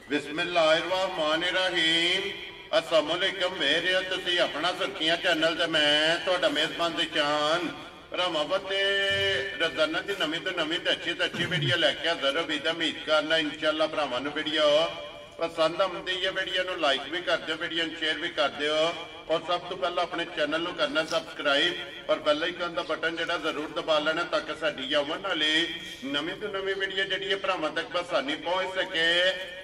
बिस्मिल्लाहिर्रहमानिर्रहीम। अस्सलामुअलैकुम मेरे तुसी अपना सुर्खियां चैनल ते मैं तुहाडा मेज़बान दिशान भरावां ते रोजाना की नवीं तो नवीं ते अच्छी वीडियो लैके हाज़र उम्मीद करना इंशाअल्लाह भरावां नूं वीडियो पसंद आती है। वीडियो नूं लाइक भी कर दो, वीडियो शेयर भी कर दो और सब तो पहला अपने चैनल नूं करना सबसक्राइब और बेल आइकन का बटन जिहड़ा जरूर दबा लेना ताकि साडी आउण वाली नवीं तो नवीं वीडियो जिहड़ी है भरावां तक आसानी पहुँच सके।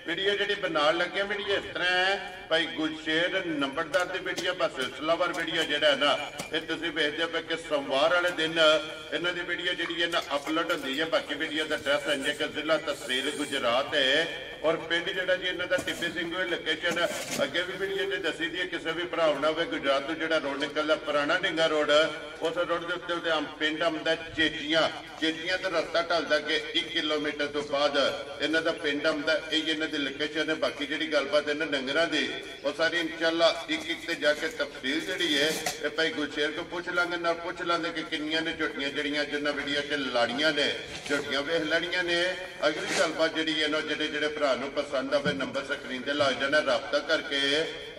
वीडियो जी बनाने लगे वीडियो इस तरह है भाई गुलशेर नंबरदार की वीडियो बस सिलसिलावार वीडियो जोड़ा है ना ये तुम वेखते पे कि सोमवार वाले दिन इन्हों की वीडियो जी है ना अपलोड होती है। बाकी वीडियो का एड्रैस है कि जिला तहसील गुजरात है और पिंड जोड़ा जी इन्हों का टिप्पी सिंह लोकेशन अगे भी वीडियो जो दसी दी है। किसी भी भरा होना हो गुजरात तो जो रोड निकलता पुराना ढिंगा रोड उस रोड के उत्ते पिंड आंदा चेचियां चेचियां तो रस्ता ढलता कि 1 किलोमीटर तो बाद इन्हों का पिंड आंदा इन्हों की लोकेशन है। बाकी जी गलबात इन्होंने डंगर की वो सारी इंशाअल्लाह एक एक से जाके तफसील जी है ये भाई गुलशेर को पूछ लांगे ना पूछ लांगे कि किनिया ने झोटियां जड़ियां जिन्होंने वीडियो च लाड़ियां ने झोटियां वेख लड़ियां ने। अगली गलबात जी है ना जेडे जेडे भरा पसंद आवे नंबर स्क्रीन से लग जाना रबता करके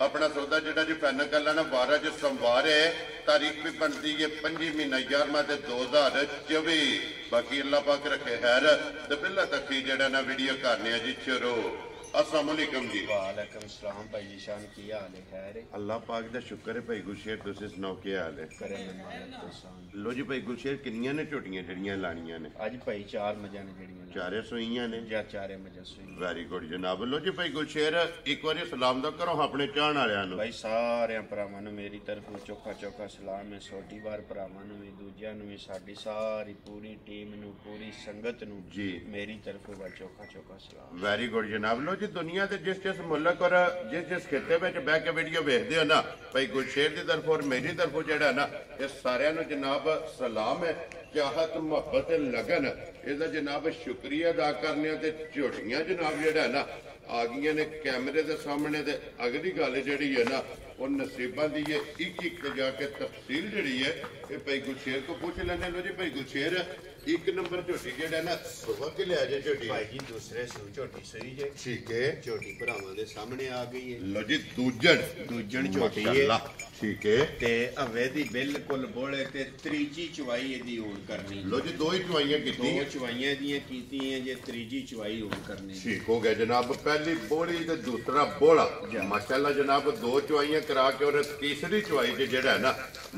अपना सौदा जो जी फाइनल कर लेना। 12 जो सोमवार है तारीख भी बनती है 5 महीना 11वां 2024। बाकी अल्लाह पाक रखे खैर तो पहला तक ही जड़ा ना वीडियो करने जी शुरू। अस्सलाम वालेकुम जी। वालेकुम सलाम भाई जी शान की हाल है? खैर है अल्लाह पाक दा शुक्र है। भाई गुलशेर तुसीं सुनाओ क्या हाल है? करे मालिक तो शान। लो जी भाई गुलशेर किन्नियां ने झोटियां जड़ियां लानियां ने? आज भाई 4 मजा ने जड़ियां चारे सुइयां ने या 4 मजा सुई। वेरी गुड जनाब। लो जी भाई गुलशेर एक बार सलाम दा करो अपने चाहण वालियां नूं। भाई सारे भरावां नूं मेरी तरफों चौका चौका सलाम है। छोटी बार भरावां नूं भी दूजियां नूं भी साडी सारी पूरी टीम नूं पूरी संगत नूं जी मेरी तरफों भाई चौका चौका सलाम। वेरी गुड जनाब। लो जी दुनिया के जिस मुल्क और जिस खिते में बह के वीडियो वेखते हो ना भाई गुलशेर की तरफ और मेरी तरफों जो ना ये सारिਆਂ ਨੂੰ जनाब सलाम है। चाहत मुहब्बत लगन इसका जनाब शुक्रिया अदा करने झोटियां जनाब जो ना आ गई ने कैमरे के सामने। तो अगली गल जी है ना वो नसीबा की है एक एक जाके तफसील जी है ये भाई गुलशेर को पूछ लेने। लो जी भाई गुलशेर एक नंबर झोटी जो ना सुबह के लिया जाए झोटी भाई जी दूसरे सू झोटी सही जे ठीक है झोटी भरावां दे सामने आ गई है। लो जी दूजन झोटी है ठीक है ते हवे दी बिल्कुल बोले ते त्रीजी चवाई इहदी हुण करनी। लो जी 2 ही चवाइयां कीती दो चवाइयां दियां कीती हैं जे त्रीजी चवाई हुण करनी। ठीक हो गया जनाब। पहली बोली ते दूसरा बोला माशाल्लाह जनाब 2 चवाइयां करा के और तीसरी चवाई जेड़ा है ना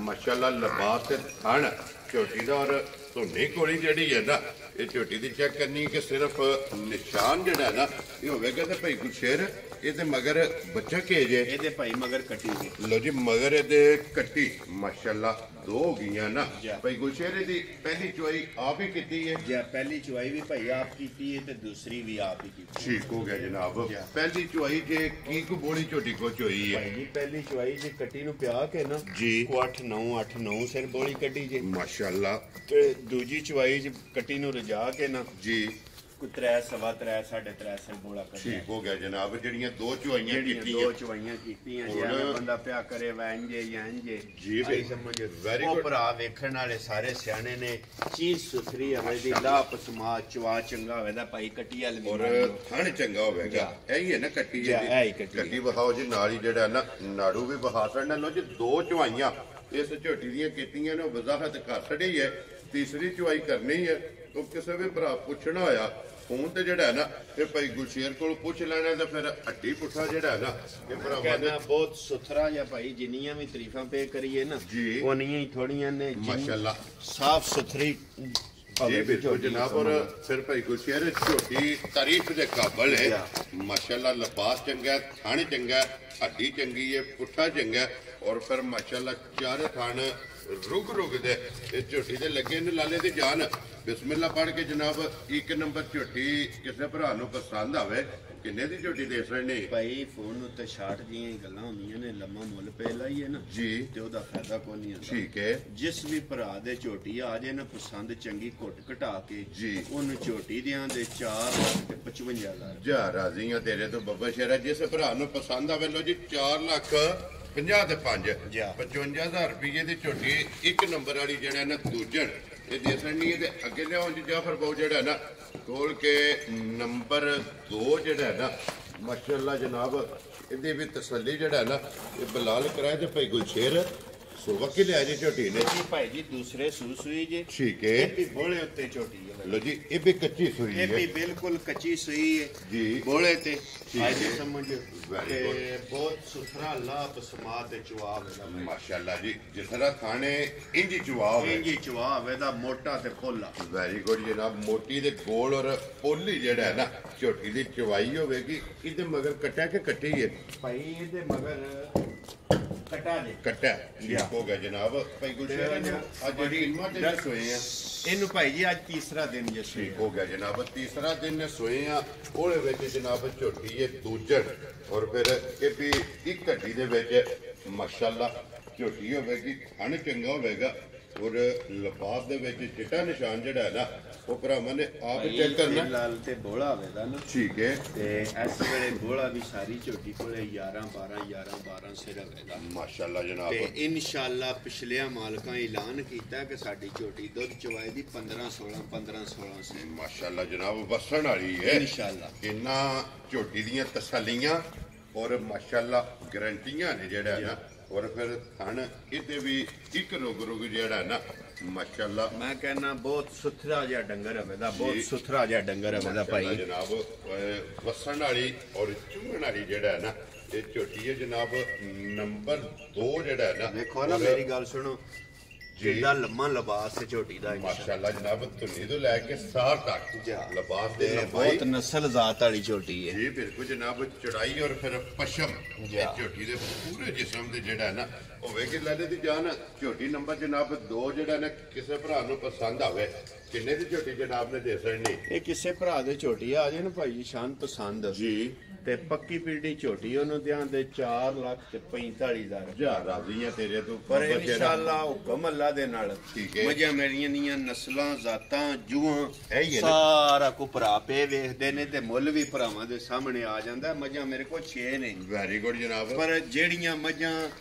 माशाल्लाह लिबास ते थन झोटी दा और धुनी कोली जी है ना ये झोटी की चेक करनी कि सिर्फ निशान जड़ा है ना ये होगा तो भाई गुलशेर ये मगर बच्चा केज है ये भाई मगर कटी है। लो जी मगर ये कट्टी माशाल्लाह 2 हो गई ना भाई गुलशेर दी पहली चुवाई आप ही की है? पहली चुवाई भी भाई आप की है ते दूसरी भी आप ही की। ठीक हो गया जनाब। पहली चुवाई जे की को बोली छोटी को चोई है भाई जी पहली चुवाई जे कट्टी नु प्या के ना जी को 8-9 सिर बोली कटी जे माशाल्लाह। ते दूजी चुवाई जे कट्टी नु रजा के ना जी 3 सवा 3 3.5 सिर बोला कर। ठीक हो गया जनाब। जड़ियां 2 चुवाइयां कीती 2 चुवाइयां कीतियां जे बंदा प्या करे वैंजे यांजे जी भाई समझ वेरी वो गुड। भरा वेखण वाले सारे सियाने ने चीज सुथरी हवे दी लाप समा चवा चंगा होवे दा भाई कट्टी वाल और थन चंगा होगा यही है ना कट्टी कट्टी बहाओ जी नाल ही जेड़ा ना नाड़ू भी बहा सकना। लो जी 2 चवाइयां इस झोटी दियां कीतियां ने वजाहत कर छड़ी है। तीसरी चवाई करनी है तो किसी भी भरा पूछना होया फोन ते जेड़ा है ना ये भाई गुलशेर को पूछ लेना तो फिर हड्डी पुठा जेड़ा है ना ये भरावां ने बहुत सुथरा या भाई जिन्नियां भी तारीफां पे करिए ना जी ओनियां ही थोड़ियां ने माशाल्लाह साफ सुथरी जी बिल्कुल जनाब। और फिर भाई गुलशेर झोटी तारीफ के काबल है माशाल्लाह। लिबास चंगा थान चंगा हड्डी चंगी है पुठा चंगा और फिर माशाल्लाह 4 थान रुग दे झोटी दे लगे ने लाले दी जान। बिस्मिल्लाह पढ़ के जनाब 1 नंबर झोटी किसी भरा नूं पसंद आवे किन्ने दी झोटी दे सकने भाई फोन उत्ते 60 दियां गल्लां होंदियां ने लम्मा मुੱਲ पे लाइए ना जी ते ओदा फायदा कोई नहीं होंदा। ठीक है जिस भी भरा दे झोटी आ जाए ना पसंद चंगी घुट घटा के जी उन झोटी दियां दे 4,55,000 जा राजियां तेरे तो बब्बा शेरा जिस भरा नूं पसंद आवे। लो जी 4,50,000 ते 55,000 रुपये की झोटी 1 नंबर वाली जड़ा ना दूजन ये दे सकनी है। अगे लियाओ जी जाफर बाबू जड़ा ना खोल के नंबर 2 जड़ा ना ਮਾਸ਼ਾਅੱਲਾ ਜਨਾਬ ਇਹਦੀ ਵੀ ਤਸੱਲੀ ਜਿਹੜਾ ਹੈ ਨਾ ਇਹ ਬਲਾਲ ਕਰਾਏ ਤੇ ਭਾਈ ਗੁਲਸ਼ੇਰ ਸੁਬਹ ਕਿ ਲਿਆ ਜੀ ਝੋਟੀ ਨੇ ਜੀ ਭਾਈ ਜੀ ਦੂਸਰੇ ਸੂਈ ਜੇ ਠੀਕ ਇਹ ਹੈ ਵੀ ਬੋਲੇ ਉੱਤੇ ਝੋਟੀ ਹੈ ਲੋ ਜੀ ਇਹ ਵੀ ਕੱਚੀ ਸੂਈ ਇਹ ਹੈ ਵੀ ਬਿਲਕੁਲ ਕੱਚੀ ਸੂਈ ਹੈ ਜੀ। ਬੋਲੇ ਤੇ ਠੀਕ ਅੱਜ ਹੈ। ਸਮਝ Very ਤੇ good। ਬਹੁਤ ਸੁਥਰਾ ਲਾਭ ਸਮਾਤ ਤੇ ਜਵਾਬ ਇਹਦਾ ਭਾਈ। ਮਾਸ਼ਾਅੱਲਾ ਜੀ ਜਿਸ ਤਰ੍ਹਾਂ ਖਾਣੇ ਇੰਜੀ ਜਵਾਬ ਹੈ ਇੰਜੀ ਜਵਾਬ ਇਹਦਾ ਮੋਟਾ ਤੇ ਫੁੱਲਾ ਵੈਰੀ ਗੁੱਡ ਜਨਾਬ ਮੋਟੀ ਦੇ ਗੋਲ ਔਰ ਪੋਲੀ ਜਿਹੜਾ ਹੈ ਨਾ ਝੋਟੀ ਦੀ ਚਵਾਈ ਹੋਵੇਗੀ ਇਹਦੇ ਮਗਰ ਕੱਟਿਆ ਕਿ ਕੱਟੀ ਹੈ ਭਾਈ ਇਹਦੇ ਮਗਰ ਕਟਾ ਦੇ ਕੱਟਿਆ ਠੀਕ ਹੋ ਗਿਆ ਜਨਾਬ ਭਾਈ ਗੁਲਸ਼ੇਰ ਨੂੰ ਅੱਜ ਜਿਹੜੀ ਇਲਮਾਂ ਦੇ ਵਿੱਚ ਸੋਏ ਆ ਇਹਨੂੰ ਭਾਈ ਜੀ ਅੱਜ ਤੀਸਰਾ ਦਿਨ ਜੇ ਸੂਈ ਠੀਕ ਹੋ ਗਿਆ ਜਨਾਬ ਤੀਸਰਾ ਦਿਨ ਸੋਏ ਆ ਉਹਦੇ ਵਿੱਚ ਜਨਾਬ ਝੋਟੀ ਹੈ ਦੂਜਣ ਔਰ ਫਿਰ ਇਹ ਵੀ ਇੱਕ ਘੱਟੀ ਦੇ ਵਿੱਚ ਮਾਸ਼ਾਅੱਲਾ ਝੋਟੀ ਹੋਵੇਗੀ ਥਣ ਚੰਗਾ ਹੋਵੇਗਾ ਔਰ ਲਿਬਾਸ ਦੇ ਵਿੱਚ ਚਿੱਟਾ ਨਿਸ਼ਾਨ ਜਿਹੜਾ ਹੈ ਨਾ ਉਹ ਭਰਾਵਾਂ ਨੇ ਆਪ ਚੈੱਕ ਕਰਨਾ ਲਾਲ ਤੇ ਬੋਲਾ ਹੋਵੇਗਾ ਨਾ ਠੀਕ ਹੈ ਤੇ ਇਸ ਵੇਲੇ ਬੋਲਾ ਵੀ ਸਾਰੀ ਝੋਟੀ ਕੋਲੇ 11 12 ਸਿਰ ਹੋਵੇਗਾ ਮਾਸ਼ਾਅੱਲਾ ਜਨਾਬ ਤੇ ਇਨਸ਼ਾਅੱਲਾ ਪਿਛਲਿਆਂ ਮਾਲਕਾਂ ਐਲਾਨ ਕੀਤਾ ਕਿ ਸਾਡੀ ਝੋਟੀ ਦੁੱਧ ਚਵਾਏ ਦੀ 15 16 ਸੀ ਮਾਸ਼ਾਅੱਲਾ ਜਨਾਬ ਵਸਣ ਵਾਲੀ ਹੈ ਇਨਸ਼ਾਅੱਲਾ ਇੰਨਾ ਝੋਟੀ ਦੀਆਂ ਤਸੱਲੀਆਂ ਔਰ ਮਾਸ਼ਾਅੱਲਾ ਗਰੰਟੀਆਂ ਨੇ ਜਿਹੜਾ ਹੈ ਨਾ ਔਰ ਫਿਰ ਥਣ ਇਹਦੇ ਵੀ ਇੱਕ ਰੁਗ ਜਿਹੜਾ ਹੈ ਨਾ ਮਾਸ਼ਾਅੱਲਾ ਮੈਂ ਕਹਿੰਨਾ ਬਹੁਤ ਸੁਥਰਾ ਜਿਹਾ ਡੰਗਰ ਹੋਵੇਗਾ ਬਹੁਤ ਜੀ। ਸੁਥਰਾ ਜਿਹਾ ਡੰਗਰ ਹੋਵੇਗਾ ਮਾਸ਼ਾਅੱਲਾ ਭਾਈ ਜਨਾਬ ਵਸਣ ਵਾਲੀ ਔਰ ਚੁੰਗਣ ਵਾਲੀ ਜਿਹੜਾ ਹੈ ਨਾ ਇਹ ਝੋਟੀ ਹੈ ਜਨਾਬ ਨੰਬਰ 2 ਜਿਹੜਾ ਹੈ ਨਾ ਦੇਖੋ ਨਾ ਔਰ ਮੇਰੀ ਗੱਲ ਸੁਣੋ ਜੀ। ਜਿੱਦਾਂ ਲੰਮਾ ਲਿਬਾਸ ਹੈ ਝੋਟੀ ਦਾ ਮਾਸ਼ਾਅੱਲਾ ਜਨਾਬ ਧੁੰਨੀ ਤੋਂ ਲੈ ਕੇ ਸਾਰ ਤੱਕ ਜੀ। ਲਿਬਾਸ ਦੇ ਤੇ ਲੰਬਾਈ ਬਹੁਤ ਨਸਲ ਜ਼ਾਤ ਵਾਲੀ ਝੋਟੀ ਹੈ ਜੀ ਬਿਲਕੁਲ ਜਨਾਬ ਚੜਾਈ ਔਰ ਫਿਰ ਪਸ਼ਮ ਜੀ। ਇਹ ਝੋਟੀ ਦੇ ਪੂਰੇ ਜਿਸਮ ਦੇ ਜਿਹੜਾ ਹੈ ਨਾ ਹੋਵੇ ਕਿ ਲਾਲੇ ਦੀ ਜਾਨ ਝੋਟੀ ਨੰਬਰ ਜਨਾਬ 2 ਜਿਹੜਾ ਨਾ ਕਿਸੇ ਭਰਾ ਨੂੰ ਪਸੰਦ ਆਵੇ ਕਿੰਨੇ ਦੀ ਝੋਟੀ ਜਨਾਬ ਨੇ ਦੇ ਸਕਣੀ ਇਹ ਕਿਸੇ ਭਰਾ ਦੇ ਝੋਟੀ ਆ ਜੇ ਨਾ ਭਾਈ ਜੀ ਸ਼ਾਨ ਪਸੰਦ ਜੀ ਤੇ ਪੱਕੀ ਪੀੜੀ ਝੋਟੀ ਉਹਨੂੰ ਦਿਆਂ ਦੇ 4,45,000 ਜਾ ਰਾਜ਼ੀ ਆ ਤੇਰੇ ਤੋਂ ਪਰ ਬੱਚੇ ਦਾ। ਇਨਸ਼ਾਅੱਲਾ ਹੁਕਮ ਅੱਲਾ ਦੇ ਨਾਲ ਠੀਕ ਹੈ। ਮਜਾਂ ਮੇਰੀਆਂ ਦੀਆਂ ਨਸਲਾਂ ਜ਼ਾਤਾਂ ਜੂਹਾਂ ਇਹੀ ਹੈ ਨਾ। ਸਾਰਾ ਕੋ ਭਰਾ ਪੇ ਵੇਖਦੇ ਨੇ ਤੇ ਮੁੱਲ ਵੀ ਭਰਾਵਾਂ ਦੇ ਸਾਹਮਣੇ ਆ ਜਾਂਦਾ ਮਜਾਂ ਮੇਰੇ ਕੋਲ 6 ਨੇ ਵੈਰੀ ਗੁੱਡ ਜਨਾਬ ਪਰ ਜਿਹੜੀਆਂ ਮੱਝਾਂ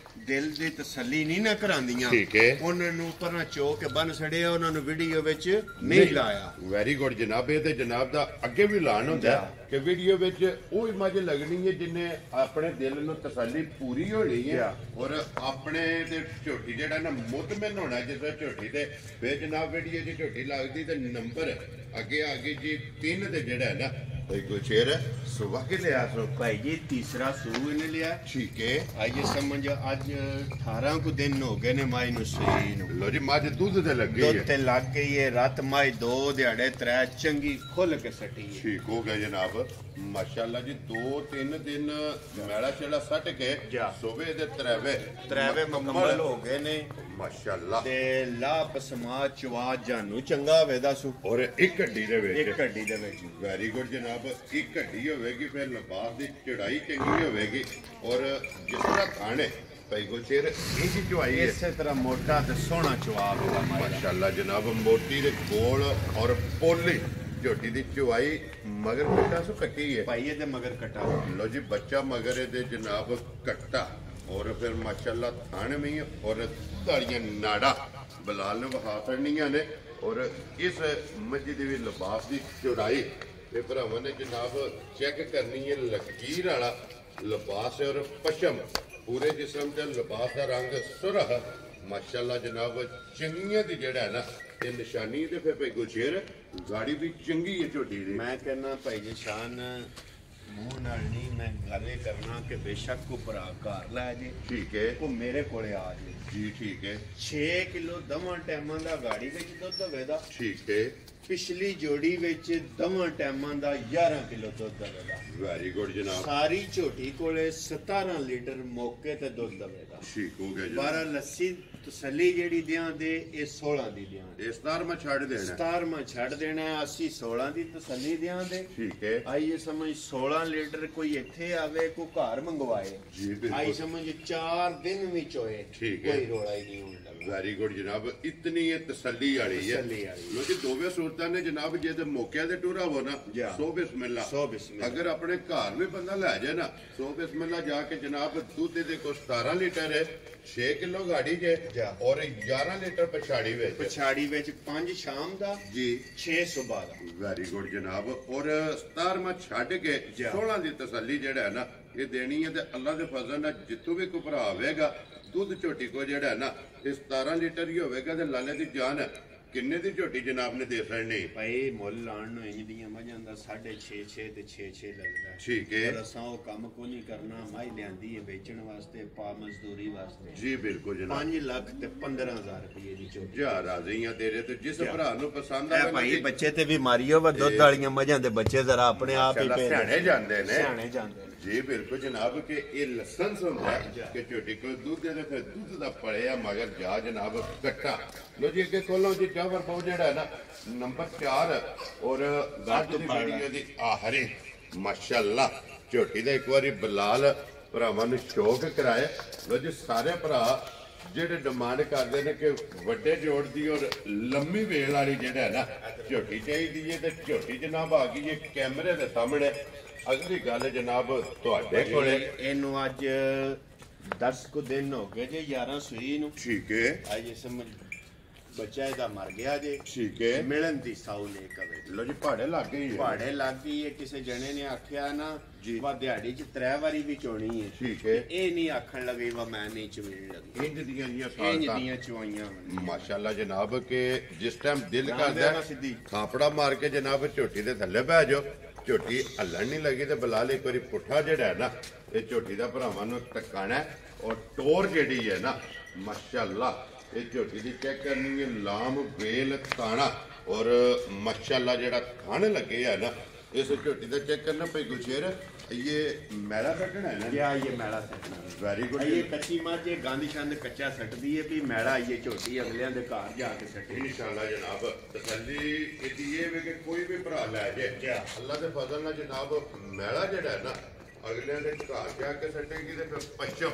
ਦਿਲ ਦੀ ਤਸੱਲੀ ਨਹੀਂ ਨਾ ਕਰਾਂਦੀਆਂ ਠੀਕ ਹੈ। ਉਹਨਾਂ ਨੂੰ ਪਰਾਂ ਚੋ ਕੇ ਬੰਨ ਛੜਿਆ ਉਹਨਾਂ ਨੂੰ ਵੀਡੀਓ ਵਿੱਚ ਨਹੀਂ ਲਾਇਆ ਵੈਰੀ ਗੁੱਡ ਜਨਾਬ ਇਹ ਤੇ ਜਨਾਬ ਦਾ ਅੱਗੇ ਵੀ ਐਲਾਨ ਹੁੰਦਾ ਹੈ ਕਿ ਵੀਡੀਓ ਵਿੱਚ ਉਹ ਮੱਝ ਲੱਗਣੀ ਹੈ ਜਿੰਨੇ ਆਪਣੇ ਦਿਲ ਨੂੰ ਤਸੱਲੀ ਪੂਰੀ ਹੋਣੀ ਹੈ ਔਰ ਆਪਣੇ ਤੇ ਝੋਟੀ ਜਿਹੜਾ ਨਾ ਮੁਤਮਿਨ ਹੋਣਾ ਜਿਸ ਝੋਟੀ ਦੇ ਫਿਰ ਜਨਾਬ ਵੀਡੀਓ 'ਚ ਝੋਟੀ ਲੱਗਦੀ ਤੇ ਨੰਬਰ ਅੱਗੇ ਜੀ 3 ਤੇ ਜਿਹੜਾ ਹੈ ਨਾ ਭਾਈ ਗੁਲਸ਼ੇਰ ਸੁਬਹ ਕੇ ਲਿਆ ਸੋ ਭਾਈ ਜੀ ਤੀਸਰਾ ਸੂਰ ਇਹਨੇ ਲਿਆ ਠੀਕ ਹੈ ਆਈਏ ਸਮਝ ਅੱਜ 18 ਕੁ ਦਿਨ ਹੋ ਗਏ ਨੇ ਮਾਈ ਨੂੰ ਸੂਈ ਨੂੰ ਲੋ ਜੀ ਮੱਝ ਦੁੱਧ ਤੇ ਲੱਗੀ ਦੁੱਧ ਹੈ ਤੇ ਲੱਗ ਗਈ ਹੈ ਰਾਤ ਮਾਈ 2 ਦਿਹਾੜੇ 3 ਚੰਗੀ ਖੁੱਲ ਕੇ ਸਟੀ ਹੈ ਠੀਕ ਹੋ ਗਿਆ ਜਨਾਬ ਮਾਸ਼ਾਅੱਲਾ ਜੀ 2-3 ਦਿਨ ਮੈਲਾ ਛੇਲਾ ਸੱਟ ਕੇ ਜਾ। ਸੋਵੇ ਦੇ ਤਰੇਵੇ ਮੁਕੰਮਲ ਹੋ ਗਏ ਨੇ ਮਾਸ਼ਾਅੱਲਾ ਤੇ ਲਾਭ ਸਮਾਜ ਚਵਾ ਜਾਨੂ ਚੰਗਾ ਵੇਦਾ ਸੁ ਔਰ ਇੱਕ ਗੱਡੀ ਦੇ ਵਿੱਚ ਇੱਕ ਘੱਡੀ ਦੇ ਵਿੱਚ ਵੈਰੀ ਗੁੱਡ ਜਨਾਬ ਇੱਕ ਘੱਡੀ ਹੋਵੇਗੀ ਫਿਰ ਲਿਬਾਸ ਦੀ ਚੜਾਈ ਚੰਗੀ ਹੋਵੇਗੀ ਔਰ ਜਿਸ ਤਰ੍ਹਾਂ ਖਾਣੇ ਭਾਈ ਗੁਲਸ਼ੇਰ ਇਹ ਜੀ ਚੁਆਈ ਹੈ ਇਸੇ ਤਰ੍ਹਾਂ ਮੋਟਾ ਤੇ ਸੋਹਣਾ ਚਵਾ ਹੋਗਾ ਮਾਈ ਮਾਸ਼ਾਅੱਲਾ ਜਨਾਬ ਮੋਟੀ ਦੇ ਗੋਲ ਔਰ ਪੋਲੀ ਝੋਟੀ ਦੀ ਚੁਆਈ ਮਗਰ ਕੱਟਾ ਸੋ ਕੱਟੀ ਹੈ ਭਾਈ ਇਹਦੇ ਮਗਰ ਕਟਾ ਲੋ ਜੀ ਬੱਚਾ ਮਗਰ ਇਹਦੇ ਜਨਾਬ ਕੱਟਾ ਔਰ ਫਿਰ ਮਾਸ਼ਾਅੱਲਾ ਥਣ ਵੀ ਔਰ ਧਾੜੀਆਂ ਨਾੜਾ ਬਲਾਲ ਨੇ ਵਹਾ ਕਰਨੀਆਂ ਨੇ ਔਰ ਇਸ ਮੱਝ ਦੀ ਵੀ ਲਿਬਾਸ ਦੀ ਚੌੜਾਈ ਇਹ ਭਰਾਵਾਂ ਨੇ ਜਨਾਬ ਚੈੱਕ ਕਰਨੀ ਹੈ ਲਕੀਰ ਵਾਲਾ ਲਿਬਾਸ ਔਰ ਪਸ਼ਮ ਪੂਰੇ ਜਿਸਮ ਤੇ ਲਿਬਾਸ ਦਾ ਰੰਗ ਸੁਰਖ ਮਾਸ਼ਾਅੱਲਾ ਜਨਾਬ ਚੰਗੀਆਂ ਦੀ ਜਿਹੜਾ ਹੈ ਨਾ ਇਹ ਨਿਸ਼ਾਨੀ ਤੇ ਫਿਰ ਭਾਈ ਗੁਲਸ਼ੇਰ ਗਾੜੀ ਵੀ ਚੰਗੀ ਹੈ ਝੋਟੀ ਦੀ ਮੈਂ ਕਹਿੰਦਾ ਭਾਈ ਜੀ ਸ਼ਾਨ ਮੂੰਹ ਨਾਲ ਨਹੀਂ ਮੈਂ ਗੱਲੇ ਕਰਨਾ ਕਿ ਬੇਸ਼ੱਕ ਕੋ ਭਰਾ ਘਰ ਲੈ ਜੇ ਠੀਕ ਹੈ ਕੋ ਮੇਰੇ ਕੋਲੇ ਆ ਜੇ ਜੀ ਠੀਕ ਹੈ 6 ਕਿਲੋ ਦਵਾਂ ਟਾਈਮਾਂ ਦਾ ਗਾੜੀ ਵਿੱਚ ਦੁੱਧ ਹੋਵੇਗਾ ਠੀਕ ਹੈ ਪਿਛਲੀ ਜੋੜੀ ਵਿੱਚ ਦਵਾਂ ਟਾਈਮਾਂ ਦਾ 11 ਕਿਲੋ ਦੁੱਧ ਹੋਵੇਗਾ ਵੈਰੀ ਗੁੱਡ ਜਨਾਬ ਸਾਰੀ ਝੋਟੀ ਕੋਲੇ 17 ਲੀਟਰ ਮੌਕੇ ਤੇ ਦੁੱਧ ਹੋਵੇਗਾ ਠੀਕ ਹੋ ਗਿਆ 12 ਜਨਾਬ ਲੱਸੀ ਤਸੱਲੀ ਜਿਹੜੀ ਦਿਆਂ ਦੇ ਇਹ 16 ਦੀ ਦਿਆਂ ਦੇ ਇਸ ਤਾਰ ਮੈਂ ਛੱਡ ਦੇਣਾ 17ਵਾਂ ਛੱਡ ਦੇਣਾ ਅਸੀਂ 16 ਦੀ ਤਸੱਲੀ ਦਿਆਂ ਦੇ ਠੀਕ ਹੈ ਆਈਏ ਸਮਝ 16 ਲੀਟਰ ਕੋਈ ਇੱਥੇ ਆਵੇ ਕੋਈ ਘਰ ਮੰਗਵਾਏ ਜੀ ਬਿਲਕੁਲ ਆਈ ਸਮਝ 4 ਦਿਨ ਵਿੱਚ ਹੋਏ ਠੀਕ ਹੈ। ਕੋਈ ਰੋਲਾ ਹੀ ਨਹੀਂ ਹੁੰਦਾ ਵੈਰੀ ਗੁੱਡ ਜਨਾਬ ਇਤਨੀ ਇਹ ਤਸੱਲੀ ਵਾਲੀ ਹੈ ਤਸੱਲੀ ਵਾਲੀ। ਲੋ ਜੀ ਦੋਵੇਂ ਸੂਟ ਸੁਰਤਾਂ ਨੇ ਜਨਾਬ ਜੇ ਤੇ ਮੌਕਿਆਂ ਦੇ ਟੂਰਾ ਹੋ ਨਾ ਸੋ ਬਿਸਮਿਲ੍ਲਾ ਅਗਰ ਆਪਣੇ ਘਰ ਵੀ ਬੰਦਾ ਲੈ ਜਾਏ ਨਾ ਸੋ ਬਿਸਮਿਲ੍ਲਾ ਜਾ ਕੇ ਜਨਾਬ ਦੁੱਧ ਦੇ ਕੋ 17 ਲੀਟਰ ਹੈ 6 ਕਿਲੋ ਗਾੜੀ ਜੇ ਔਰ 11 ਲੀਟਰ ਪਛਾੜੀ ਵਿੱਚ 5 ਸ਼ਾਮ ਦਾ ਜੀ 6 ਸਵੇਰ ਦਾ ਵੈਰੀ ਗੁੱਡ ਜਨਾਬ ਔਰ 17ਵਾਂ ਛੱਡ ਕੇ 16 ਦੀ ਤਸੱਲੀ ਜਿਹੜਾ ਹੈ ਨਾ ਇਹ ਦੇਣੀ ਹੈ ਤੇ ਅੱਲਾ ਦੇ ਫਜ਼ਲ ਨਾਲ ਜਿੱਥੋਂ ਵੀ ਕੋਈ ਭਰਾ ਆਵੇਗਾ ਦੁੱਧ ਝੋਟੀ ਕੋ ਜਿਹੜਾ ਹੈ ਨਾ ਇਹ 17 ਲੀਟਰ ਹੀ ਹੋਵੇਗਾ ਤੇ ਲਾਲੇ ਦੀ ਜਾਨ ਹੈ ਕਿੰਨੇ ਦੀ ਝੋਟੀ ਜਨਾਬ ਨੇ ਦੇ ਸਕਣੀ ਭਾਈ ਮੁੱਲ ਲਾਣ ਨੂੰ ਇੰਜ ਦੀਆਂ ਮੱਝਾਂ ਦਾ 6.5 ਤੇ 6 ਲੱਗਦਾ ਠੀਕ ਹੈ ਪਰ ਅਸਾਂ ਉਹ ਕੰਮ ਕੋ ਨਹੀਂ ਕਰਨਾ ਮਾਈ ਲਿਆਂਦੀ ਹੈ ਵੇਚਣ ਵਾਸਤੇ ਪਾ ਮਜ਼ਦੂਰੀ ਵਾਸਤੇ ਜੀ ਬਿਲਕੁਲ ਜਨਾਬ 5 ਲੱਖ ਤੇ 15000 ਰੁਪਏ ਦੀ ਝੋਟੀ ਜਾ ਰਾਜ਼ੀਆਂ ਤੇਰੇ ਤੇ ਜਿਸ ਭਰਾ ਨੂੰ ਪਸੰਦ ਆਵੇ ਭਾਈ ਬੱਚੇ ਤੇ ਵੀ ਮਾਰੀਓ ਵਾ ਦੁੱਧ ਵਾਲੀਆਂ ਮੱਝਾਂ ਦੇ ਬੱਚੇ ਜ਼ਰਾ ਆਪਣੇ ਆਪ ਹੀ ਸਿਆਣੇ ਜਾਂਦੇ ਨੇ ਜਾਂਦੇ ਜੀ ਬਿਲਕੁਲ ਜਨਾਬ ਕਿ ਇਹ ਲਾਇਸੈਂਸ ਹੁੰਦਾ ਕਿ ਝੋਟੀ ਕੋਲ ਦੁੱਧ ਦੇ ਫਿਰ ਦੁੱਧ ਦਾ ਪੜਿਆ ਮਗਰ ਜਾ ਜਨਾਬ ਕੱਟਾ ਲੋ ਜੀ ਅੱਗੇ ਖੋਲੋ ਜੀ ਜਾਵਰ ਪਾਉ ਜਿਹੜਾ ਹੈ ਨਾ ਨੰਬਰ 4 ਔਰ ਗੱਜ ਦੀ ਵੀਡੀਓ ਦੀ ਆਖਰੀ ਮਾਸ਼ਾਅੱਲਾ ਝੋਟੀ ਦਾ ਇੱਕ ਵਾਰੀ ਬਲਾਲ ਭਰਾਵਾਂ ਨੂੰ ਸ਼ੌਕ ਕਰਾਏ ਲੋ ਜੀ ਸਾਰੇ ਭਰਾ ਜਿਹੜੇ ਡਿਮਾਂਡ ਕਰਦੇ ਨੇ ਕਿ ਵੱਡੇ ਜੋੜ ਦੀ ਔਰ ਲੰਮੀ ਵੇਲ ਵਾਲੀ ਜਿਹੜਾ ਹੈ ਨਾ ਝੋਟੀ ਚਾਹੀਦੀ ਹੈ ਤੇ ਝੋਟੀ ਜਨਾਬ ਆ ਗਈ ਹੈ ਕੈਮਰੇ ਦੇ ਸਾਹਮਣੇ ਅਗਲੀ ਗੱਲ ਜਨਾਬ ਤੁਹਾਡੇ ਕੋਲੇ ਇਹਨੂੰ ਅੱਜ 10 ਕੁ ਦਿਨ ਹੋ ਗਏ ਜੇ 11 ਸੂਈ ਨੂੰ ਠੀਕ ਹੈ ਅੱਜ ਸਮਝ ਬੱਚਾ ਇਹਦਾ ਮਰ ਗਿਆ ਜੇ ਠੀਕ ਹੈ ਮਿਲਣ ਦੀ ਸਾਊ ਨੇ ਕਵੇ ਲੋ ਜੀ ਪਹਾੜੇ ਲੱਗ ਗਈ ਪਹਾੜੇ ਲੱਗ ਗਈ ਹੈ ਕਿਸੇ ਜਣੇ ਨੇ ਆਖਿਆ ਨਾ ਵਾ ਦਿਹਾੜੀ ਚ 3 ਵਾਰੀ ਵੀ ਚੋਣੀ ਹੈ ਠੀਕ ਹੈ ਇਹ ਨਹੀਂ ਆਖਣ ਲੱਗੇ ਵਾ ਮੈਂ ਨਹੀਂ ਚਵੀਣ ਲੱਗੀ ਇੰਜ ਦੀਆਂ ਚਵਾਈਆਂ ਮਾਸ਼ਾਅੱਲਾ ਜਨਾਬ ਕਿ ਜਿਸ ਟਾਈਮ ਦਿਲ ਕਰਦਾ ਖਾਪੜਾ ਮਾਰ ਕੇ ਜਨਾਬ ਝੋਟੀ ਦੇ ਥੱਲੇ ਬਹਿ ਜਾਓ ਝੋਟੀ ਹੱਲਣ ਨਹੀਂ ਲੱਗੀ ਤੇ ਬਲਾਲ ਇੱਕ ਵਾਰੀ ਪੁੱਠਾ ਜਿਹੜਾ ਹੈ ਨਾ ਇਹ ਝੋਟੀ ਦਾ ਭਰਾਵਾਂ ਨੂੰ ਟਕਾਣਾ ਔਰ ਟੋਰ ਜਿਹੜੀ ਹੈ ਨਾ ਮਾਸ਼ਾਅੱਲਾ ਇਹ ਝੋਟੀ ਦੀ ਚੈੱਕ ਕਰਨੀ ਹੈ ਲਾਮ ਵੇਲ ਤਾਣਾ ਔਰ ਮਾਸ਼ਾਅੱਲਾ ਜਿਹੜਾ ਥਣ ਲੱਗੇ ਆ ਨਾ ਇਸ ਝੋਟੀ ਦਾ ਚੈੱਕ ਕਰਨਾ ਪਈ ਗੁਸ਼ੇਰ ਇਹ ਮੈਲਾ ਕੱਢਣਾ ਹੈ ਨਾ ਇਹ ਮੈਲਾ ਸੱਟਣਾ ਵੈਰੀ ਗੁੱਡ ਇਹ ਕੱਚੀ ਮੱਝ ਗਾਂਦੀ ਛੰਦ ਕੱਚਾ ਸੱਟਦੀ ਹੈ ਵੀ ਮੈਲਾ ਇਹ ਝੋਟੀ ਅਗਲਿਆਂ ਦੇ ਘਰ ਜਾ ਕੇ ਸੱਟੇ ਇਨਸ਼ਾਅੱਲਾ ਜਨਾਬ ਤਸੱਲੀ ਇਹਦੀ ਇਹ ਵੇ ਕਿ ਕੋਈ ਵੀ ਭਰਾ ਲੈ ਜਾਏ ਅੱਲਾ ਦੇ ਫਜ਼ਲ ਨਾਲ ਜਨਾਬ ਮੈਲਾ ਜਿਹੜਾ ਹੈ ਨਾ ਅਗਲਿਆਂ ਦੇ ਘਰ ਜਾ ਕੇ ਸੱਟੇਗੀ ਤੇ ਫਿਰ ਪੱਛਮ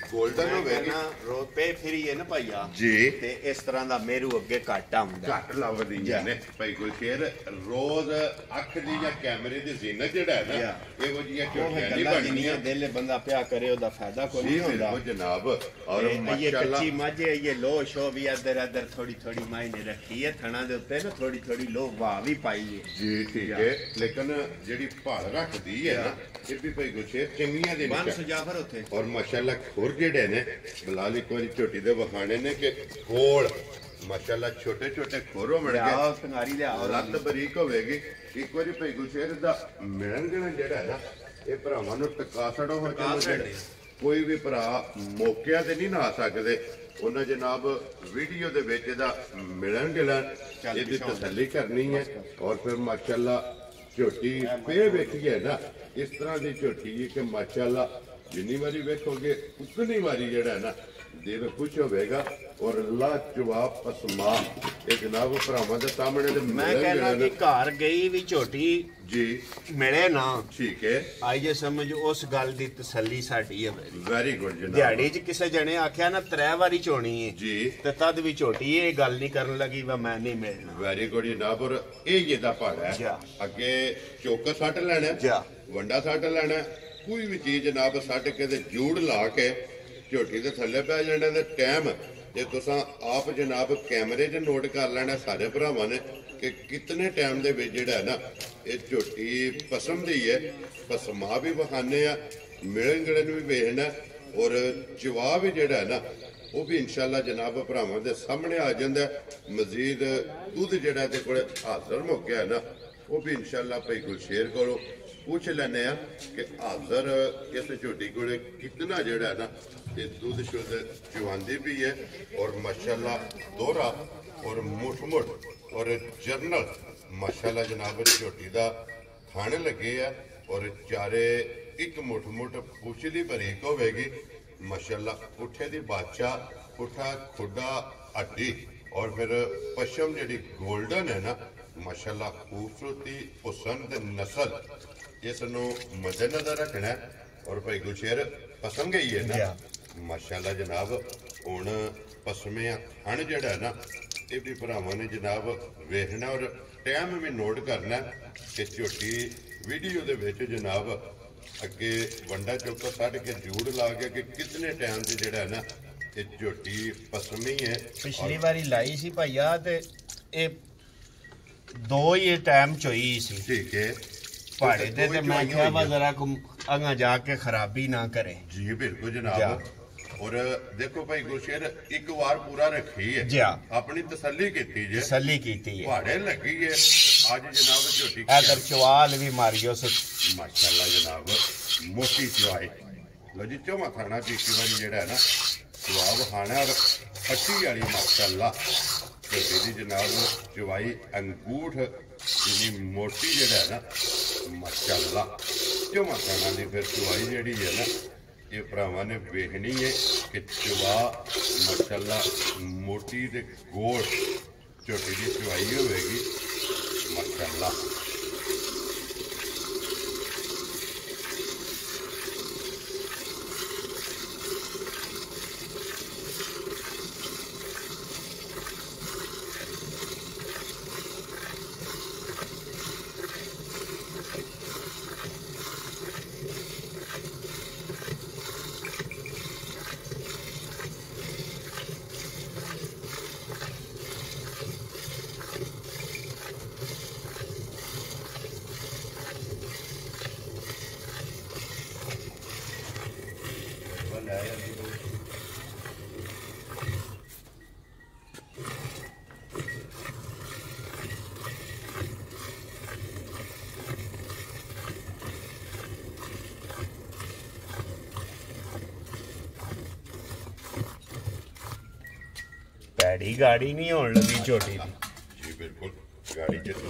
ਗੋਲਡਨ ਹੋਵੇਗੀ ਨਾ ਰੋਪੇ ਫਿਰੀਏ ਨਾ ਭਾਈਆ ਜੀ ਤੇ ਇਸ ਤਰ੍ਹਾਂ ਦਾ ਮੇਰੂ ਅੱਗੇ ਘਾਟਾ ਹੁੰਦਾ ਘੱਟ ਲੱਭਦੀਆਂ ਨੇ ਭਾਈ ਗੁਲਸ਼ੇਰ ਰੋਜ਼ ਅੱਖ ਦੀ ਜਾਂ ਕੈਮਰੇ ਦੀ ਜ਼ੀਨਤ ਜਿਹੜਾ ਹੈ ਨਾ ਇਹੋ ਜਿਹੀਆਂ ਝੋਟੀਆਂ ਨਹੀਂ ਬਣਦੀਆਂ ਦਿਲ ਬੰਦਾ ਪਿਆ ਕਰੇ ਉਹਦਾ ਫਾਇਦਾ ਕੋਈ ਨਹੀਂ ਹੁੰਦਾ ਜਨਾਬ ਔਰ ਇਹ ਕੱਚੀ ਮੱਝ ਇਹ ਲੋ ਸ਼ੋ ਵੀ ਇੱਧਰ ਥੋੜੀ ਮਾਇਨੇ ਰੱਖੀ ਹੈ ਥਣਾ ਦੇ ਉੱਤੇ ਨਾ ਥੋੜੀ ਲੋ ਵਾਹ ਵੀ ਪਾਈ ਹੈ ਜੀ ਠੀਕ ਹੈ ਲੇਕਿਨ ਜਿਹੜੀ ਭਾਲ ਰੱਖਦੀ ਹੈ ਨਾ ਇਹ ਵੀ ਭਾਈ ਗੁਲਸ਼ੇਰ ਚੰਗੀਆਂ ਦੇ ਬੰਨ ਸਜਾਫਰ ਉੱਥੇ ਔਰ ਮਾਸ਼ਾਅੱਲਾ ਖੁਰ ਜਿਹੜੇ ਨੇ ਬਲਾਲ ਇੱਕ ਵਾਰੀ ਝੋਟੀ ਦੇ ਵਖਾਣੇ ਨੇ ਕਿ ਕੋਲ ਮਾਸ਼ਾਅੱਲਾ ਛੋਟੇ ਖੋਰੋ ਮਿਲਣਗੇ ਲੱਤ ਬਰੀਕ ਹੋਵੇਗੀ ਇੱਕ ਵਾਰੀ ਭਾਈ ਗੁਲਸ਼ੇਰ ਦਾ ਮਿਲਣ ਦੇਣਾ ਜਿਹੜਾ ਹੈ ਨਾ ਇਹ ਭਰਾਵਾਂ ਨੂੰ ਟਕਾਸੜੋ ਹੋ ਜਾਂਦੇ ਕੋਈ ਵੀ ਭਰਾ ਮੌਕਿਆਂ ਤੇ ਨਹੀਂ ਨਾ ਸਕਦੇ ਉਹਨਾਂ ਜਨਾਬ ਵੀਡੀਓ ਦੇ ਵਿੱਚ ਇਹਦਾ ਮਿਲਣ ਗਿਲਣ ਇਹਦੀ ਤਸੱਲੀ ਕਰਨੀ ਹੈ ਔਰ ਫਿਰ ਮਾਸ਼ਾਅੱਲਾ ਝੋਟੀ ਫੇਰ ਵੇਖੀਏ ਨਾ ਇਸ ਤਰ੍ਹਾਂ ਦੀ ਝੋਟੀ ਕਿ ਮਾਸ਼ਾਅੱਲਾ ਜਿੰਨੀ ਵਾਰੀ ਵੇਖੋਗੇ ਉਤਨੀ ਵਾਰੀ ਜਿਹੜਾ ਨਾ ਦਿਲ ਖੁਸ਼ ਹੋਵੇਗਾ ਔਰ ਲਾ ਜਵਾਬ ਅਸਮਾ ਇਹ ਜਨਾਬ ਭਰਾਵਾਂ ਦੇ ਸਾਹਮਣੇ ਤੇ ਮੈਂ ਕਹਿੰਦਾ ਕਿ ਘਰ ਗਈ ਵੀ ਝੋਟੀ ਜੀ ਮਿਲੇ ਨਾ ਠੀਕ ਹੈ ਆਈ ਜੇ ਸਮਝ ਉਸ ਗੱਲ ਦੀ ਤਸੱਲੀ ਸਾਡੀ ਹੈ ਵੈਰੀ ਗੁੱਡ ਜਨਾਬ ਦਿਹਾੜੀ 'ਚ ਕਿਸੇ ਜਣੇ ਆਖਿਆ ਨਾ 3 ਵਾਰੀ ਚੋਣੀ ਹੈ ਜੀ ਤੇ ਤਦ ਵੀ ਝੋਟੀ ਇਹ ਗੱਲ ਨਹੀਂ ਕਰਨ ਲੱਗੀ ਵਾ ਮੈਂ ਨਹੀਂ ਮਿਲਣਾ ਵੈਰੀ ਗੁੱਡ ਜਨਾਬ ਔਰ ਇਹ ਜਿਹਦਾ ਭਾੜਾ ਹੈ ਅੱਗੇ ਚੌਕਰ ਸੱਟ ਲੈਣਾ ਵੰਡਾ ਸੱਟ ਲੈਣਾ ਕੋਈ ਵੀ ਚੀਜ਼ ਜਨਾਬ ਸੱਟ ਕੇ ਤੇ ਜੂੜ ਲਾ ਕੇ ਝੋਟੀ ਦੇ ਥੱਲੇ ਪੈ ਜਾਣਾ ਤੇ ਟਾਈਮ ਜੇ ਤੁਸੀਂ ਆਪ ਜਨਾਬ ਕੈਮਰੇ 'ਚ ਨੋਟ ਕਰ ਲੈਣਾ ਸਾਰੇ ਭਰਾਵਾਂ ਨੇ ਕਿ ਕਿਤਨੇ ਟਾਈਮ ਦੇ ਵਿੱਚ ਜਿਹੜਾ ਨਾ ਇਹ ਝੋਟੀ ਪਸੰਦ ਹੀ ਹੈ ਪਸਮਾ ਵੀ ਵਿਖਾਣੇ ਆ ਮਿਲਣ ਗਿਲਣ ਵੀ ਵੇਖਣਾ ਔਰ ਜਵਾਬ ਵੀ ਜਿਹੜਾ ਨਾ ਉਹ ਵੀ ਇਨਸ਼ਾਅੱਲਾ ਜਨਾਬ ਭਰਾਵਾਂ ਦੇ ਸਾਹਮਣੇ ਆ ਜਾਂਦਾ ਮਜ਼ੀਦ ਦੁੱਧ ਜਿਹੜਾ ਦੇ ਕੋਲ ਹਾਜ਼ਰ ਹੋ ਗਿਆ ਨਾ ਉਹ ਵੀ ਇਨਸ਼ਾਅੱਲਾ ਭਾਈ ਗੁਲਸ਼ੇਰ ਕੋਲੋਂ ਪੁੱਛ ਲੈਣੇ ਆ ਕਿ ਹਾਜ਼ਰ ਇਸ ਝੋਟੀ ਕੋਲੇ ਕਿਤਨਾ ਜਿਹੜਾ ਨਾ ਇਹ ਦੁੱਧ ਸ਼ੁੱਧ ਚਵਾਉਂਦੀ ਵੀ ਹੈ ਔਰ ਮਾਸ਼ਾਅੱਲਾ ਦੋਹਰਾ ਔਰ ਮੁੱਠ ਔਰ ਜਰਨਲ ਮਾਸ਼ਾਅੱਲਾ ਜਨਾਬ ਝੋਟੀ ਦਾ ਖਾਣੇ ਲੱਗੇ ਆ ਔਰ ਚਾਰੇ ਇੱਕ ਮੁੱਠ ਪੁੱਛਦੀ ਬਰੀਕ ਹੋਵੇਗੀ ਮਾਸ਼ਾਅੱਲਾ ਪੁੱਠੇ ਦੀ ਬਾਦਸ਼ਾਹ ਪੁੱਠਾ ਖੁੱਡਾ ਹੱਡੀ ਔਰ ਫਿਰ ਪਸ਼ਮ ਜਿਹੜੀ ਗੋਲਡਨ ਹੈ ਨਾ ਮਾਸ਼ਾਅੱਲਾ ਖੂਬਸੂਰਤੀ ਹੁਸਨ ਤੇ ਨਸਲ ਇਸ ਨੂੰ ਮੱਦੇਨਜ਼ਰ ਰੱਖਣਾ ਔਰ ਭਾਈ ਗੁਲਸ਼ੇਰ ਪਸੰਦ ਗਈ ਹੈ ਨਾ ਮਾਸ਼ਾਅੱਲਾ ਜਨਾਬ ਹੁਣ ਪਸਮਿਆਂ ਹਣ ਜਿਹੜਾ ਨਾ ਇਹ ਵੀ ਭਰਾਵਾਂ ਨੇ ਜਨਾਬ ਵੇਖਣਾ ਔਰ ਟਾਈਮ ਵੀ ਨੋਟ ਕਰਨਾ ਕਿ ਝੋਟੀ ਵੀਡੀਓ ਦੇ ਵਿੱਚ ਜਨਾਬ ਅੱਗੇ ਵੰਡਾ ਚੌਕਾ ਕੱਢ ਕੇ ਜੂੜ ਲਾ ਕੇ ਕਿ ਕਿਤਨੇ ਟਾਈਮ ਤੇ ਜਿਹੜਾ ਨਾ ਇਹ ਝੋਟੀ ਪਸਮੀ ਹੈ। ਪਿਛਲੀ ਵਾਰੀ ਲਾਈ ਸੀ ਭਈਆ ਤੇ ਇਹ 2 ਹੀ ਟਾਈਮ ਚੋਈ ਸੀ। ਠੀਕ ਹੈ ਪਹਾੜੇ ਤੇ ਮੈਂ ਕਿਹਾ ਵਾ ਜ਼ਰਾ ਅਗਾ ਜਾ ਕੇ ਖਰਾਬੀ ਨਾ ਕਰੇ। ਜੀ ਬਿਲਕੁਲ ਜਨਾਬ। और देखो भाई गुरशेर एक बार पूरा रखी है जी हाँ अपनी तसल्ली की है तसल्ली की है पहाड़े लगी है आज जनाब झोटी इधर चवाल भी मारियो से माशाल्लाह जनाब मोटी चवाई लो जी चौमा खाना पिछली बारी जेड़ा है ना चवा खाना और फट्टी वाली माशाल्लाह झोटी दी जनाब चवाई अंगूठ इतनी मोटी जेड़ा है ना माशाल्लाह चौमा खाना दी फिर चवाई जेड़ी है ना ये भरावां ने वेखनी है कि चवा माशाल्लाह मोटी ते गोल झोटी की चवाई होगी माशाल्लाह। पैड़ी गाड़ी नहीं होने लगी झोटी दी जी बिल्कुल गाड़ी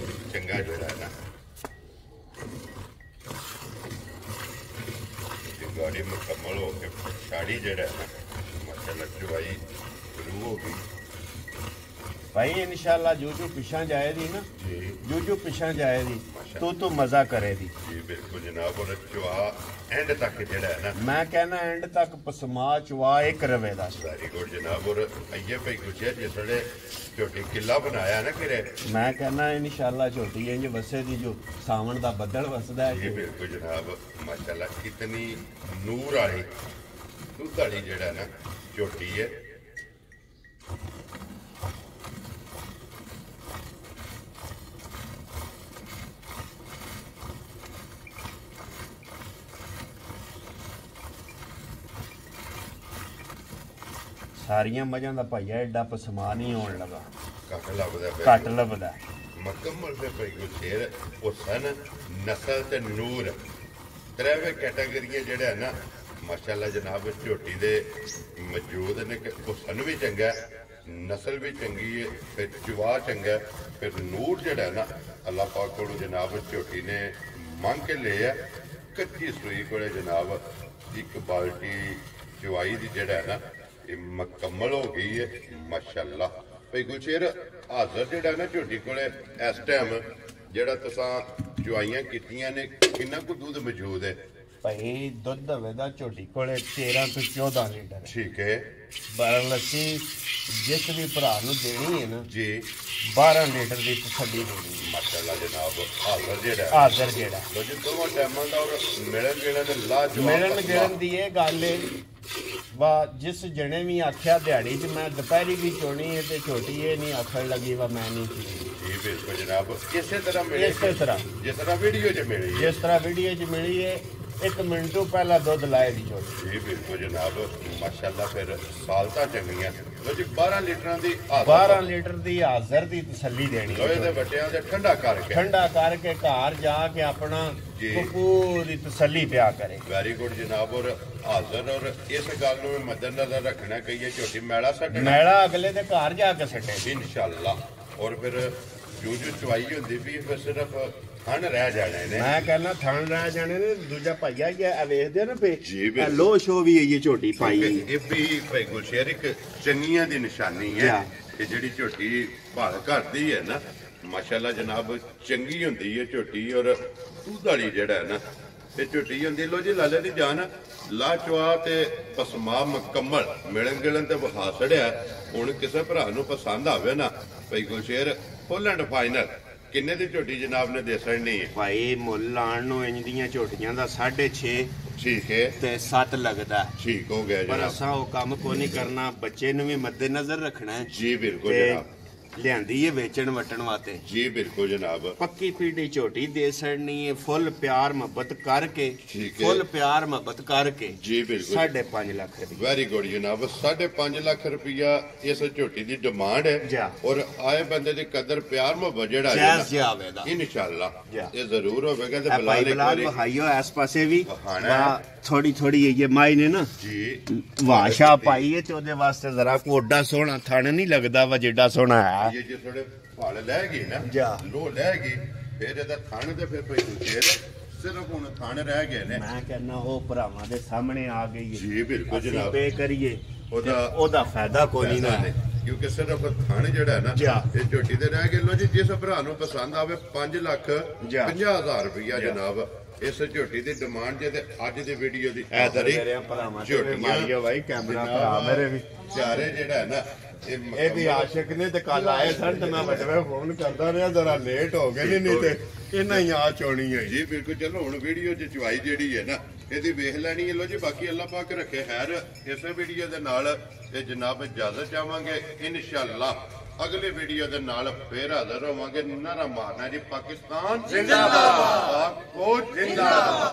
चंगा जोड़ा है ना गाड़ी मुकम्मल हो के साड़ी जड़ा है ना माशाल्लाह चवाई शुरू हो गई भाई इंशाल्लाह जो पिछा जाएगी ना जो पिछा जाएगी तो मजा करेगी जी बिल्कुल जनाब। और चवा एंड तक जड़ा है ना मैं कहना एंड तक पसमा चवा एक रवे दा वेरी गुड जनाब। और अये भाई कुछ जिसले झोटी किला बनाया ना किरे मैं कहना इंशाल्लाह झोटी इंज वसे दी जो सावन दा बदल वसदा है जी बिल्कुल जनाब माशाल्लाह कितनी नूर वाली दुध वाली जड़ा ना झोटी है। सारियां मजां दा भाईया एडा पसमा नहीं होने लगा घट लभदा घट लभदा मुकम्मल फिर भाई कोई शेर हुसन नस्ल ते नूर त्रेवे कैटागरियां जेड़ा है ना माशाल्लाह जनाब झोटी दे मौजूद ने कि हुसन भी चंगा नस्ल भी चंगी है फिर चवा चंगा फिर नूर जेड़ा है ना अल्लाह पाक कोलों जनाब झोटी ने मंग के ले कच्ची सूई को जनाब एक बाल्टी चवाई दी जेड़ा है ना मुकम्मल हो गई है माशाल्लाह। भाई गुलशेर हाजर जेड़ा ना झोटी कोले इस टाइम जेड़ा तुसां चवाइयां कीतियां ने किन्ना को दूध मौजूद है भाई दुध दवेदा झोटी कोले 13 तो 14 लीटर ठीक है। 12 लस्सी जिस भी भरा नूं देनी है ना जी 12 लीटर की तसल्ली देनी माशाल्लाह जनाब। हाजर जेड़ा हाजर जेड़ा लो जी दोवां टाइमां दा और मिलन गिलन दे लाजवाब मिलन गिलन दी ये गल है वा जिस जने भी आख्या दिहाड़ी च मैं दोपहरी भी चोनी है तो छोटी ये नहीं आखन लगी वा मैं नहीं पीनी जी बिल्कुल जनाब। इस तरह जिस तरह वीडियो च मिली जिस तरह वीडियो च मिली है 1 मिनट तो पहला दुध लाए दी छोटी जी बिल्कुल जनाब माशाल्लाह। फिर सालता चंगियां लो जी 12 लीटर दी 12 लीटर दी हाजर दी तसल्ली देनी लोहे दे बट्टियां दे ठंडा करके घर जाके अपना पूरी तसल्ली पिया करे। वेरी गुड जनाब। और हाजर और इस गल नूं मद्देनजर रखना कि ये छोटी मैला सट्टना मैला अगले दे घर जाके सट्टे इंशाल्लाह। और फिर जो चवाई होंदी भी फिर सिर्फ थन रह जाने ने मैं कहना थन रह जाने ने दूजा भाईया ये वेखदे ना पे जी बिल्कुल लो शो भी ये झोटी पाई ये भी भाई गुलशेर एक चंगियां दी निशानी है कि जेड़ी झोटी भाल करदी है ना माशाल्लाह जनाब चंगी होंदी है झोटी। और दूध वाली जेड़ा है ना ये झोटी होंदी लो जी लाले दी जान ला चवा ते पसमा मुकम्मल मिलन गिलन ते विखा छड़िया। हुण किसे भरा नूं पसंद आवे ना भाई गुलशेर फुल एंड फाइनल ਕਿੰਨੇ ਦੀ ਝੋਟੀ ਜਨਾਬ ਨੇ ਦੇਸਣੀ ਹੈ ਭਾਈ ਮੁੱਲ ਲਾਣ ਨੂੰ ਇੰਜ ਦੀਆਂ ਝੋਟੀਆਂ ਦਾ 6.5 ਠੀਕ ਹੈ ਤੇ 7 ਲੱਗਦਾ ਠੀਕ ਹੋ ਗਿਆ ਪਰ ਜਨਾਬ ਅਸਾਂ ਉਹ ਕੰਮ ਕੋਈ ਨਹੀਂ ਕਰਨਾ ਬੱਚੇ ਨੂੰ ਵੀ ਮੱਦੇ ਨਜ਼ਰ ਰੱਖਣਾ ਹੈ ਜੀ ਬਿਲਕੁਲ ਤੇ ਜਨਾਬ ਲਿਆਂਦੀ ਏ ਵੇਚਣ ਵਟਣ ਵਾਸਤੇ ਜੀ ਬਿਲਕੁਲ ਜਨਾਬ ਪੱਕੀ ਪੀੜੀ ਝੋਟੀ ਦੇ ਸੜਨੀ ਹੈ ਫੁੱਲ ਪਿਆਰ ਮੁਹੱਬਤ ਕਰਕੇ ਠੀਕ ਹੈ। ਫੁੱਲ ਪਿਆਰ ਮੁਹੱਬਤ ਕਰਕੇ ਜੀ ਬਿਲਕੁਲ 5.5 ਲੱਖ ਦੀ ਵੈਰੀ ਗੁੱਡ ਜਨਾਬ 5.5 ਲੱਖ ਰੁਪਇਆ ਇਸ ਝੋਟੀ ਦੀ ਡਿਮਾਂਡ ਜਾ। ਹੈ ਔਰ ਆਏ ਬੰਦੇ ਦੀ ਕਦਰ ਪਿਆਰ ਮੁਹੱਬਤ ਜਿਹੜਾ ਜਾਇਜ਼ ਜਿਹਾ ਆਵੇਗਾ ਇਨਸ਼ਾਅੱਲਾ ਜਾ। ਇਹ ਜ਼ਰੂਰ ਹੋਵੇਗਾ ਤੇ ਇਹ ਬਲਾਲ ਭਾਈ ਇੱਕ ਬਲਾਲ ਵਾਰੀ ਬਹਾਈਓ ਇਸ ਪਾਸੇ ਵੀ ਵਹਾਣਾ ਹੈ। ਥੋੜੀ ਇਹ ਮਾਈ ਨੇ ਨਾ ਜੀ ਵਾਸ਼ਾ ਪਾਈ ਹੈ ਤੇ ਉਹਦੇ ਵਾਸਤੇ ਜ਼ਰਾ ਕੋਡਾ ਸੋਹਣਾ ਥਣ ਨਹੀਂ ਲੱਗਦਾ ਵਾ ਜਿੱਡਾ ਸੋਹਣਾ ਹੈ ਇਹ ਜੇ ਥੋੜੇ ਫਲ ਲੈ ਗਈ ਨਾ ਜਾ। ਲੋ ਲੈ ਗਈ ਫਿਰ ਇਹਦਾ ਥਣ ਤੇ ਫਿਰ ਪਈ ਫੇਰ ਸਿਰਫ ਹੁਣ ਥਣ ਰਹਿ ਗਏ ਨੇ ਮੈਂ ਕਹਿੰਦਾ ਉਹ ਭਰਾਵਾਂ ਦੇ ਸਾਹਮਣੇ ਆ ਗਈ ਹੈ ਜੀ ਬਿਲਕੁਲ ਅਸੀਂ ਜਨਾਬ ਪੇ ਕਰੀਏ ਉਹਦਾ ਉਹਦਾ ਫਾਇਦਾ ਕੋਈ ਨਹੀਂ ਨਾ ਕਿਉਂਕਿ ਸਿਰਫ ਥਣ ਜਿਹੜਾ ਹੈ ਨਾ ਜਾ। ਇਹ ਝੋਟੀ ਤੇ ਰਹਿ ਗਏ ਲੋ ਜੀ ਜਿਸ ਭਰਾ ਨੂੰ ਪਸੰਦ ਆਵੇ 5,50,000 ਰੁਪਇਆ ਜਨਾਬ ਇਸ ਝੋਟੀ ਦੀ ਡਿਮਾਂਡ ਜੇ ਤੇ ਅੱਜ ਦੀ ਵੀਡੀਓ ਦੀ ਐਦਰੀ ਝੋਟੀਆਂ ਭਾਈ ਕੈਮਰਾ ਭਰਾ ਮੇਰੇ ਵੀ ਚਾਰੇ ਜਿਹੜਾ ਹੈ ਨਾ ਇਹ ਵੀ ਆਸ਼ਿਕ ਨੇ ਤੇ ਕੱਲ ਆਏ ਸਨ ਤੇ ਮੈਂ ਬਟਵੇ ਫੋਨ ਕਰਦਾ ਰਿਹਾ ਜਰਾ ਲੇਟ ਹੋ ਗਏ ਨਹੀਂ ਤੇ ਇਹਨਾਂ ਹੀ ਆ ਚੋਣੀ ਹੈ ਜੀ ਬਿਲਕੁਲ ਚਲੋ ਹੁਣ ਵੀਡੀਓ ਚ ਚੁਆਈ ਜਿਹੜੀ ਹੈ ਨਾ ਇਹਦੀ ਵੇਖ ਲੈਣੀ ਹੈ ਲੋ ਜੀ ਬਾਕੀ ਅੱਲਾਹ ਪਾਕ ਰੱਖੇ ਖੈਰ ਇਸੇ ਵੀਡੀਓ ਦੇ ਨਾਲ ਇਹ ਜਨਾਬ ਇਜਾਜ਼ਤ ਚਾਹਾਂਗੇ ਇਨਸ਼ਾਅੱਲਾ ਅਗਲੇ ਵੀਡੀਓ ਦੇ ਨਾਲ ਫੇਰ ਹਾਜ਼ਰ ਹੋਵਾਂਗੇ ਨਾਰਾ ਮਾਰਨਾ ਜੀ ਪਾਕਿਸਤਾਨ ਜ਼ਿੰਦਾਬਾਦ ਪਾਕ ਫੌਜ ਜ਼ਿੰਦਾਬਾਦ